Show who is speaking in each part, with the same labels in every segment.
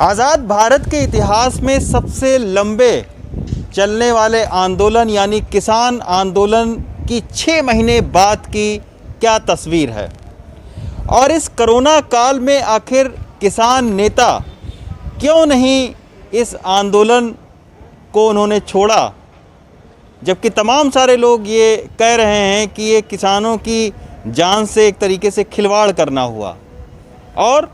Speaker 1: आज़ाद भारत के इतिहास में सबसे लंबे चलने वाले आंदोलन यानी किसान आंदोलन की 6 महीने बाद की क्या तस्वीर है और इस कोरोना काल में आखिर किसान नेता क्यों नहीं इस आंदोलन को उन्होंने छोड़ा, जबकि तमाम सारे लोग ये कह रहे हैं कि ये किसानों की जान से एक तरीके से खिलवाड़ करना हुआ। और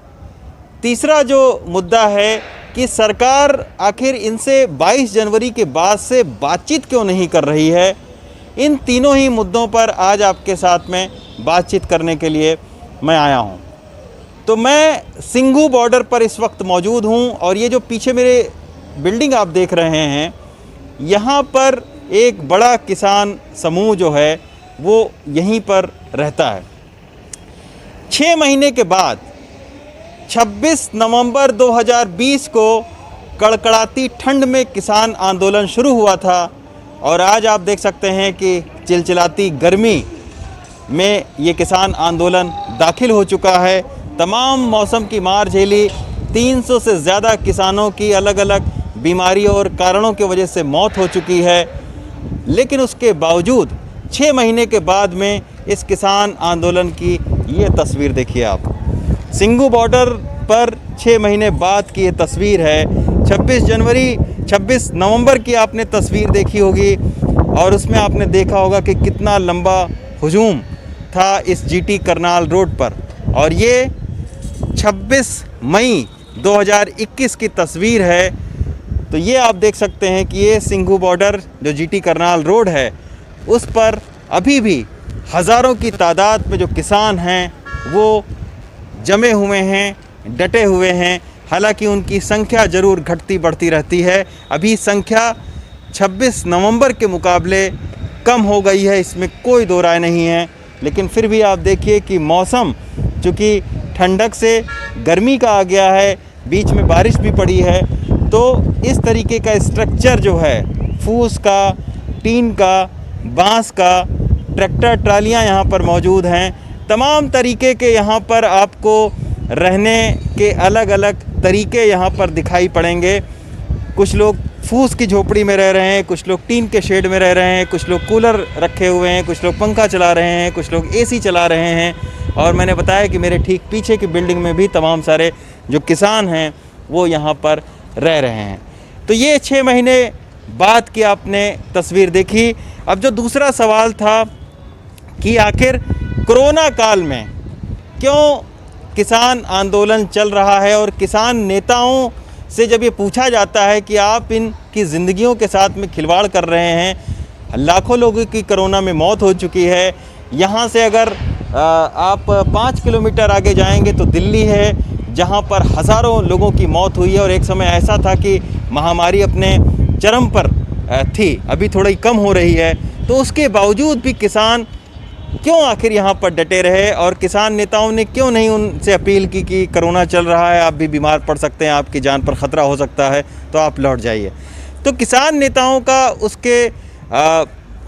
Speaker 1: तीसरा जो मुद्दा है कि सरकार आखिर इनसे 22 जनवरी के बाद से बातचीत क्यों नहीं कर रही है। इन तीनों ही मुद्दों पर आज आपके साथ में बातचीत करने के लिए मैं आया हूं। तो मैं सिंघू बॉर्डर पर इस वक्त मौजूद हूं और ये जो पीछे मेरे बिल्डिंग आप देख रहे हैं, यहाँ पर एक बड़ा किसान समूह जो है वो यहीं पर रहता है। 6 महीने के बाद 26 नवंबर 2020 को कड़कड़ाती ठंड में किसान आंदोलन शुरू हुआ था और आज आप देख सकते हैं कि चिलचिलाती गर्मी में ये किसान आंदोलन दाखिल हो चुका है। तमाम मौसम की मार झेली 300 से ज़्यादा किसानों की अलग अलग बीमारियों और कारणों की वजह से मौत हो चुकी है, लेकिन उसके बावजूद 6 महीने के बाद में इस किसान आंदोलन की ये तस्वीर देखिए आप। सिंघू बॉर्डर पर 6 महीने बाद की ये तस्वीर है। 26 नवंबर की आपने तस्वीर देखी होगी और उसमें आपने देखा होगा कि कितना लंबा हुजूम था इस जीटी करनाल रोड पर। और ये 26 मई 2021 की तस्वीर है। तो ये आप देख सकते हैं कि ये सिंघू बॉर्डर जो जीटी करनाल रोड है उस पर अभी भी हज़ारों की तादाद में जो किसान हैं वो जमे हुए हैं, डटे हुए हैं। हालांकि उनकी संख्या ज़रूर घटती बढ़ती रहती है। अभी संख्या 26 नवंबर के मुकाबले कम हो गई है, इसमें कोई दो राय नहीं है। लेकिन फिर भी आप देखिए कि मौसम चूँकि ठंडक से गर्मी का आ गया है, बीच में बारिश भी पड़ी है, तो इस तरीके का स्ट्रक्चर जो है फूस का, टीन का, बांस का, ट्रैक्टर ट्रालियाँ यहाँ पर मौजूद हैं। तमाम तरीके के यहाँ पर आपको रहने के अलग अलग तरीके यहाँ पर दिखाई पड़ेंगे। कुछ लोग फूस की झोपड़ी में रह रहे हैं, कुछ लोग टीन के शेड में रह रहे हैं, कुछ लोग कूलर रखे हुए हैं, कुछ लोग पंखा चला रहे हैं, कुछ लोग एसी चला रहे हैं। और मैंने बताया कि मेरे ठीक पीछे की बिल्डिंग में भी तमाम सारे जो किसान हैं वो यहाँ पर रह रहे हैं। तो ये 6 महीने बाद की आपने तस्वीर देखी। अब जो दूसरा सवाल था कि आखिर कोरोना काल में क्यों किसान आंदोलन चल रहा है और किसान नेताओं से जब ये पूछा जाता है कि आप इनकी ज़िंदगियों के साथ में खिलवाड़ कर रहे हैं। लाखों लोगों की कोरोना में मौत हो चुकी है। यहाँ से अगर आप 5 किलोमीटर आगे जाएंगे तो दिल्ली है, जहाँ पर हज़ारों लोगों की मौत हुई है। और एक समय ऐसा था कि महामारी अपने चरम पर थी, अभी थोड़ी कम हो रही है। तो उसके बावजूद भी किसान क्यों आखिर यहाँ पर डटे रहे और किसान नेताओं ने क्यों नहीं उनसे अपील की कि कोरोना चल रहा है, आप भी बीमार पड़ सकते हैं, आपकी जान पर ख़तरा हो सकता है, तो आप लौट जाइए। तो किसान नेताओं का उसके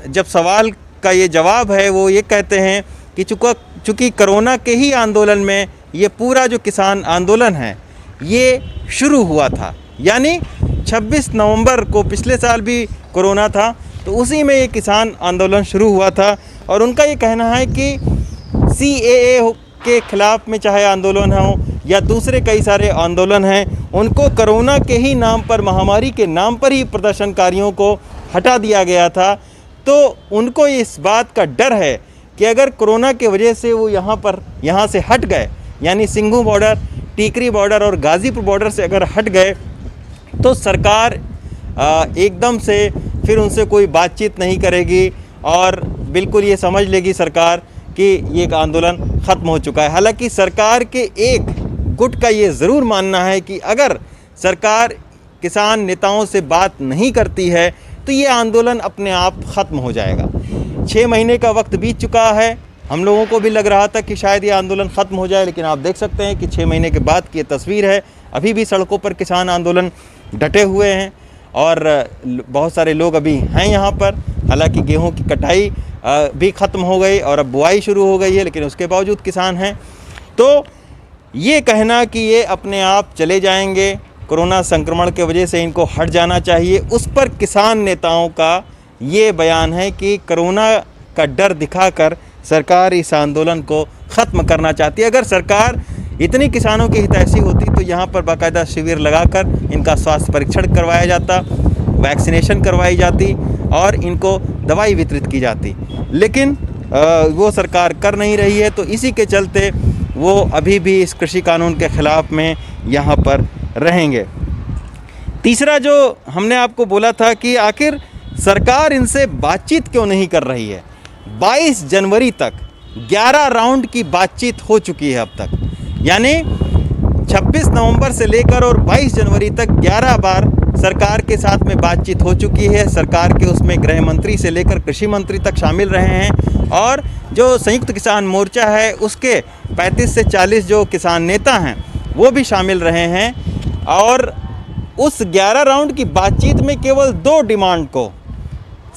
Speaker 1: जब सवाल का ये जवाब है वो ये कहते हैं कि चूँकि कोरोना के ही आंदोलन में ये पूरा जो किसान आंदोलन है ये शुरू हुआ था। यानी 26 नवंबर को पिछले साल भी कोरोना था, तो उसी में ये किसान आंदोलन शुरू हुआ था। और उनका ये कहना है कि CAA के ख़िलाफ़ में चाहे आंदोलन हो या दूसरे कई सारे आंदोलन हैं, उनको कोरोना के ही नाम पर, महामारी के नाम पर ही प्रदर्शनकारियों को हटा दिया गया था। तो उनको इस बात का डर है कि अगर कोरोना के वजह से वो यहाँ से हट गए, यानी सिंघू बॉर्डर, टीकरी बॉर्डर और गाज़ीपुर बॉर्डर से अगर हट गए, तो सरकार एकदम से फिर उनसे कोई बातचीत नहीं करेगी और बिल्कुल ये समझ लेगी सरकार कि ये आंदोलन ख़त्म हो चुका है। हालांकि सरकार के एक गुट का ये ज़रूर मानना है कि अगर सरकार किसान नेताओं से बात नहीं करती है तो ये आंदोलन अपने आप ख़त्म हो जाएगा। 6 महीने का वक्त बीत चुका है। हम लोगों को भी लग रहा था कि शायद ये आंदोलन ख़त्म हो जाए, लेकिन आप देख सकते हैं कि 6 महीने के बाद की ये तस्वीर है। अभी भी सड़कों पर किसान आंदोलन डटे हुए हैं और बहुत सारे लोग अभी हैं यहाँ पर। हालांकि गेहूं की कटाई भी ख़त्म हो गई और अब बुआई शुरू हो गई है, लेकिन उसके बावजूद किसान हैं। तो ये कहना कि ये अपने आप चले जाएंगे, कोरोना संक्रमण के वजह से इनको हट जाना चाहिए। उस पर किसान नेताओं का ये बयान है कि कोरोना का डर दिखाकर सरकार इस आंदोलन को ख़त्म करना चाहती है। अगर सरकार इतनी किसानों की हितैषी होती तो यहाँ पर बाकायदा शिविर लगाकर इनका स्वास्थ्य परीक्षण करवाया जाता, वैक्सीनेशन करवाई जाती और इनको दवाई वितरित की जाती, लेकिन वो सरकार कर नहीं रही है। तो इसी के चलते वो अभी भी इस कृषि कानून के ख़िलाफ़ में यहाँ पर रहेंगे। तीसरा जो हमने आपको बोला था कि आखिर सरकार इनसे बातचीत क्यों नहीं कर रही है। 22 जनवरी तक 11 राउंड की बातचीत हो चुकी है अब तक, यानी 26 नवंबर से लेकर और 22 जनवरी तक 11 बार सरकार के साथ में बातचीत हो चुकी है। सरकार के उसमें गृह मंत्री से लेकर कृषि मंत्री तक शामिल रहे हैं और जो संयुक्त किसान मोर्चा है उसके 35 से 40 जो किसान नेता हैं वो भी शामिल रहे हैं। और उस 11 राउंड की बातचीत में केवल 2 डिमांड को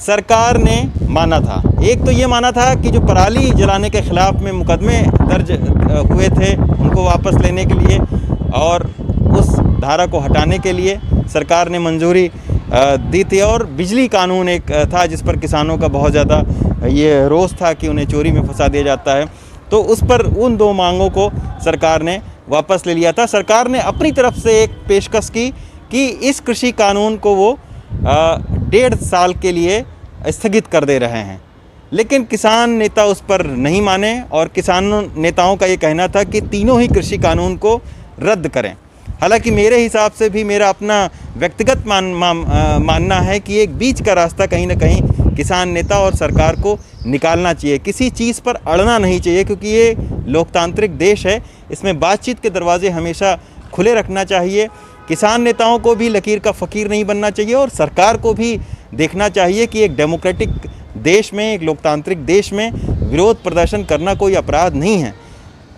Speaker 1: सरकार ने माना था। एक तो ये माना था कि जो पराली जलाने के ख़िलाफ़ में मुकदमे दर्ज हुए थे उनको वापस लेने के लिए और उस धारा को हटाने के लिए सरकार ने मंजूरी दी थी। और बिजली कानून एक था जिस पर किसानों का बहुत ज़्यादा ये रोष था कि उन्हें चोरी में फंसा दिया जाता है, तो उस पर उन 2 मांगों को सरकार ने वापस ले लिया था। सरकार ने अपनी तरफ से एक पेशकश की कि इस कृषि कानून को वो 1.5 साल के लिए स्थगित कर दे रहे हैं, लेकिन किसान नेता उस पर नहीं माने और किसान नेताओं का ये कहना था कि तीनों ही कृषि कानून को रद्द करें। हालांकि मेरे हिसाब से भी मेरा अपना व्यक्तिगत मानना है कि एक बीच का रास्ता कहीं ना कहीं किसान नेता और सरकार को निकालना चाहिए। किसी चीज़ पर अड़ना नहीं चाहिए, क्योंकि ये लोकतांत्रिक देश है, इसमें बातचीत के दरवाजे हमेशा खुले रखना चाहिए। किसान नेताओं को भी लकीर का फ़कीर नहीं बनना चाहिए और सरकार को भी देखना चाहिए कि एक डेमोक्रेटिक देश में, एक लोकतांत्रिक देश में विरोध प्रदर्शन करना कोई अपराध नहीं है।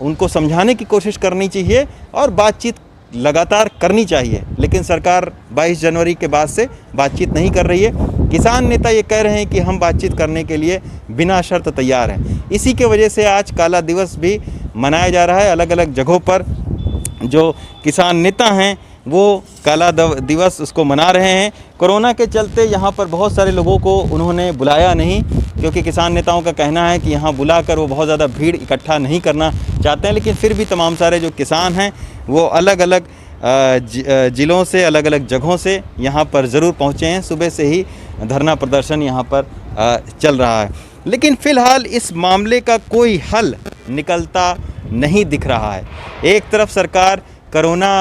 Speaker 1: उनको समझाने की कोशिश करनी चाहिए और बातचीत लगातार करनी चाहिए, लेकिन सरकार 22 जनवरी के बाद से बातचीत नहीं कर रही है। किसान नेता ये कह रहे हैं कि हम बातचीत करने के लिए बिना शर्त तैयार हैं। इसी के वजह से आज काला दिवस भी मनाया जा रहा है। अलग अलग जगहों पर जो किसान नेता हैं वो काला दिवस उसको मना रहे हैं। कोरोना के चलते यहाँ पर बहुत सारे लोगों को उन्होंने बुलाया नहीं, क्योंकि किसान नेताओं का कहना है कि यहाँ बुलाकर वो बहुत ज़्यादा भीड़ इकट्ठा नहीं करना चाहते हैं। लेकिन फिर भी तमाम सारे जो किसान हैं वो अलग अलग ज़िलों से, अलग अलग जगहों से यहाँ पर ज़रूर पहुँचे हैं। सुबह से ही धरना प्रदर्शन यहाँ पर चल रहा है, लेकिन फ़िलहाल इस मामले का कोई हल निकलता नहीं दिख रहा है। एक तरफ सरकार कोरोना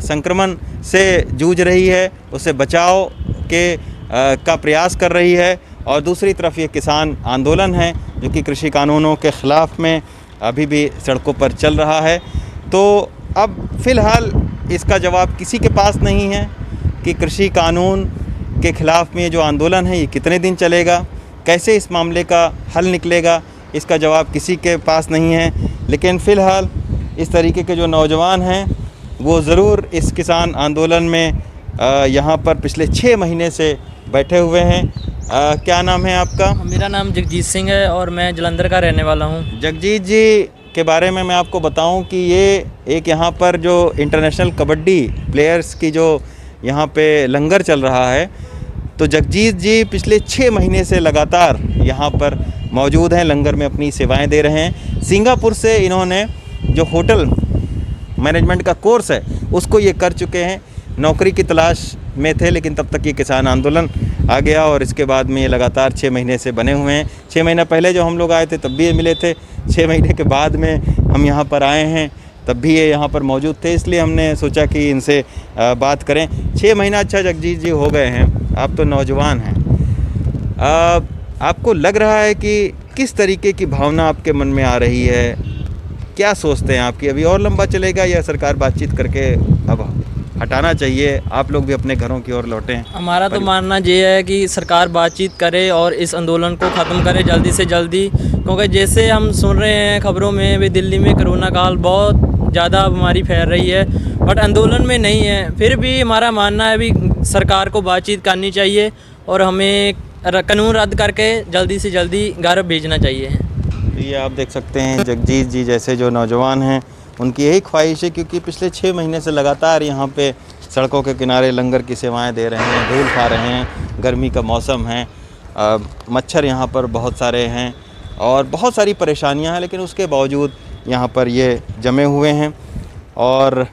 Speaker 1: संक्रमण से जूझ रही है, उससे बचाव का प्रयास कर रही है, और दूसरी तरफ ये किसान आंदोलन है जो कि कृषि कानूनों के ख़िलाफ़ में अभी भी सड़कों पर चल रहा है। तो अब फ़िलहाल इसका जवाब किसी के पास नहीं है कि कृषि कानून के ख़िलाफ़ में जो आंदोलन है ये कितने दिन चलेगा, कैसे इस मामले का हल निकलेगा, इसका जवाब किसी के पास नहीं है। लेकिन फ़िलहाल इस तरीके के जो नौजवान हैं वो ज़रूर इस किसान आंदोलन में यहाँ पर पिछले 6 महीने से बैठे हुए हैं। क्या नाम है आपका?
Speaker 2: मेरा नाम जगजीत सिंह है और मैं जलंधर का रहने वाला हूँ।
Speaker 1: जगजीत जी के बारे में मैं आपको बताऊं कि ये एक यहाँ पर जो इंटरनेशनल कबड्डी प्लेयर्स की जो यहाँ पे लंगर चल रहा है, तो जगजीत जी पिछले 6 महीने से लगातार यहाँ पर मौजूद हैं, लंगर में अपनी सेवाएं दे रहे हैं। सिंगापुर से इन्होंने जो होटल मैनेजमेंट का कोर्स है उसको ये कर चुके हैं। नौकरी की तलाश में थे, लेकिन तब तक ये किसान आंदोलन आ गया और इसके बाद में ये लगातार 6 महीने से बने हुए हैं। 6 महीना पहले जो हम लोग आए थे तब भी ये मिले थे, 6 महीने के बाद में हम यहाँ पर आए हैं तब भी ये यहाँ पर मौजूद थे, इसलिए हमने सोचा कि इनसे बात करें। 6 महीना अच्छा जगजीत जी हो गए हैं, आप तो नौजवान हैं, आपको लग रहा है कि किस तरीके की भावना आपके मन में आ रही है? क्या सोचते हैं आपकी, अभी और लंबा चलेगा या सरकार बातचीत करके अब हटाना चाहिए, आप लोग भी अपने घरों की ओर लौटें?
Speaker 2: हमारा तो मानना ये है कि सरकार बातचीत करे और इस आंदोलन को ख़त्म करे जल्दी से जल्दी, क्योंकि जैसे हम सुन रहे हैं खबरों में भी दिल्ली में कोरोना काल बहुत ज़्यादा बीमारी फैल रही है, बट आंदोलन में नहीं है। फिर भी हमारा मानना है भी सरकार को बातचीत करनी चाहिए और हमें कानून रद्द करके जल्दी से जल्दी घर भेजना चाहिए।
Speaker 1: तो ये आप देख सकते हैं जगजीत जी जैसे जो नौजवान हैं उनकी यही ख्वाहिश है, क्योंकि पिछले 6 महीने से लगातार यहाँ पे सड़कों के किनारे लंगर की सेवाएं दे रहे हैं, धूल खा रहे हैं। गर्मी का मौसम है, मच्छर यहाँ पर बहुत सारे हैं और बहुत सारी परेशानियां हैं, लेकिन उसके बावजूद यहाँ पर ये जमे हुए हैं। और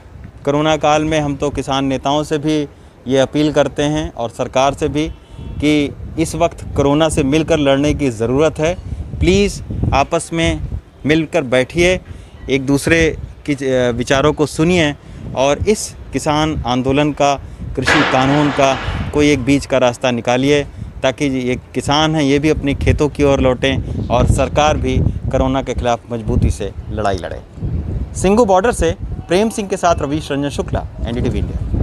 Speaker 1: कोरोना काल में हम तो किसान नेताओं से भी ये अपील करते हैं और सरकार से भी कि इस वक्त कोरोना से मिलकर लड़ने की ज़रूरत है। प्लीज़ आपस में मिलकर बैठिए, एक दूसरे की विचारों को सुनिए और इस किसान आंदोलन का, कृषि कानून का कोई एक बीच का रास्ता निकालिए, ताकि ये किसान हैं ये भी अपनी खेतों की ओर लौटें और सरकार भी कोरोना के खिलाफ मजबूती से लड़ाई लड़े। सिंघू बॉर्डर से प्रेम सिंह के साथ रवीश रंजन शुक्ला, NDTV इंडिया।